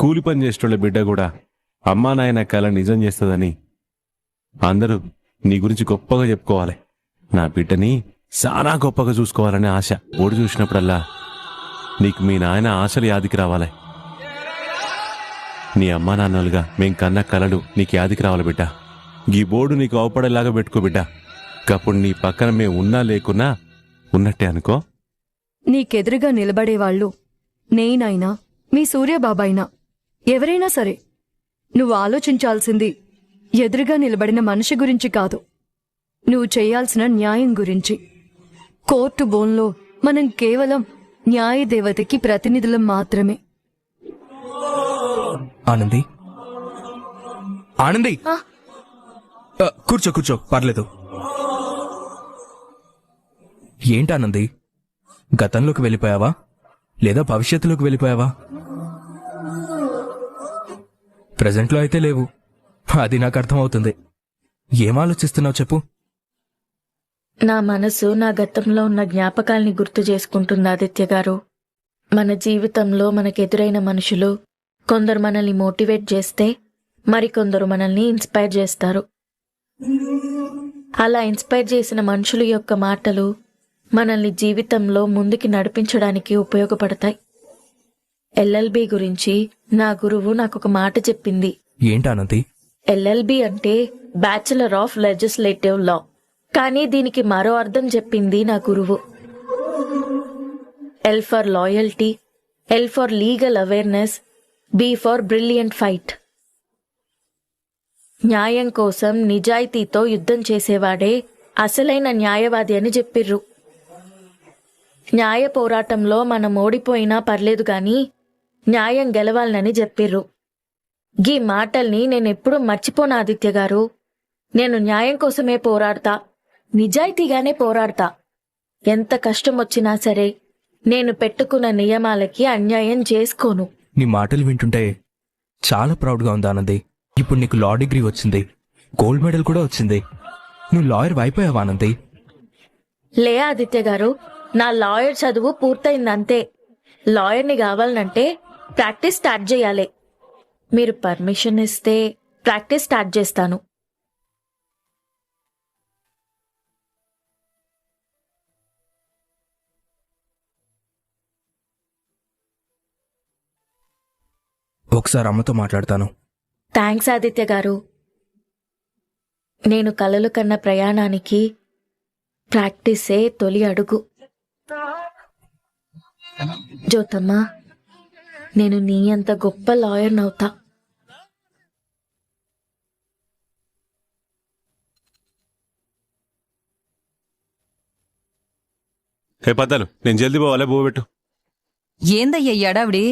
కూలి పని చేసేటోళ్ళ బిడ్డ కూడా అమ్మా నాయన కళ నిజం చేస్తుందని అందరూ నీ గురించి గొప్పగా చెప్పుకోవాలి. నా బిడ్డని చాలా గొప్పగా చూసుకోవాలనే ఆశ. బోర్డు చూసినప్పుడల్లా నీకు మీ నాయన ఆశలు యాదికి రావాలి. నీ అమ్మా నాన్నలుగా మేం కన్న కలలు నీకు యాదికి రావాలి బిడ్డ. ఈ బోర్డు నీకు అవపడేలాగా పెట్టుకో బిడ్డ. అప్పుడు నీ పక్కన మేము ఉన్నా లేకున్నా ఉన్నట్టే అనుకో. నీకెదురుగా నిలబడేవాళ్ళు నేనైనా మీ సూర్యబాబాయినా ఎవరైనా సరే, నువ్వు ఆలోచించాల్సింది ఎదురుగా నిలబడిన మనిషి గురించి కాదు, నువ్వు చేయాల్సిన న్యాయం గురించి. కోర్టు బోన్లో మనం కేవలం న్యాయదేవతకి ప్రతినిధులం మాత్రమే. ఆనంది, ఆనంది, కూర్చో కూర్చో, పర్లేదు. ఏంటానంది, గతంలోకి వెళ్ళిపోయావా లేదా భవిష్యత్తులోకి వెళ్ళిపోయావా? ప్రెజెంట్లో అయితే లేవు, అది నాకు అర్థమవుతుంది. ఏం ఆలోచిస్తున్నావు చెప్పు. నా మనసు నా గతంలో ఉన్న జ్ఞాపకాల్ని గుర్తు చేసుకుంటుంది ఆదిత్య గారు. మన జీవితంలో మనకెదురైన మనుషులు కొందరు మనల్ని మోటివేట్ చేస్తే మరికొందరు మనల్ని ఇన్స్పైర్ చేస్తారు. అలా ఇన్స్పైర్ చేసిన మనుషుల యొక్క మాటలు మనల్ని జీవితంలో ముందుకి నడిపించడానికి ఉపయోగపడతాయి. ఎల్ఎల్బి గురించి నా గురువు నాకొక మాట చెప్పింది. ఏంటానంది? ఎల్ఎల్బి అంటే బ్యాచిలర్ ఆఫ్ లెజిస్లేటివ్ లా. కానీ దీనికి మరో అర్థం చెప్పింది నా గురువు. L for loyalty, L for legal awareness, B for brilliant fight. న్యాయం కోసం నిజాయితీతో యుద్ధం చేసేవాడే అసలైన న్యాయవాది అని చెప్పిర్రు. న్యాయ పోరాటంలో మనం ఓడిపోయినా పర్లేదు గాని న్యాయం గెలవాలని చెప్పిర్రు. గీ మాటల్ని నేనెప్పుడూ మర్చిపోను ఆదిత్య గారు. నేను న్యాయం కోసమే పోరాడతా, నిజాయితీగానే పోరాడతా. ఎంత కష్టం వచ్చినా సరే నేను పెట్టుకున్న నియమాలకి అన్యాయం చేసుకోను. నీ మాటలు వింటుంటే చాలా ప్రౌడ్గా ఉంది ఆనంది. ఇప్పుడు నీకు లా డిగ్రీ వచ్చింది, గోల్డ్ మెడల్ కూడా వచ్చింది. నువ్వు లాయర్ అయిపోయావా ఆనంది? లే ఆదిత్య గారు, నా లాయర్ చదువు పూర్తయిందంతే. లాయర్ని కావాలంటే ప్రాక్టీస్ స్టార్ట్ చేయాలి. మీరు పర్మిషన్ ఇస్తే ప్రాక్టీస్ స్టార్ట్ చేస్తాను. ఒకసారి అమ్మతో మాట్లాడతాను. థ్యాంక్స్ ఆదిత్య గారు. నేను కలలు కన్న ప్రయాణానికి ప్రాక్టీసే తొలి అడుగు. జ్యోతమ్మా, నేను నీ అంత గొప్ప లాయర్నవుతా. హే పద్దాలు, నేను జల్దీ పోవాలే, బువ్వ పెట్టు. ఏందయ్యా ఎడావిడి?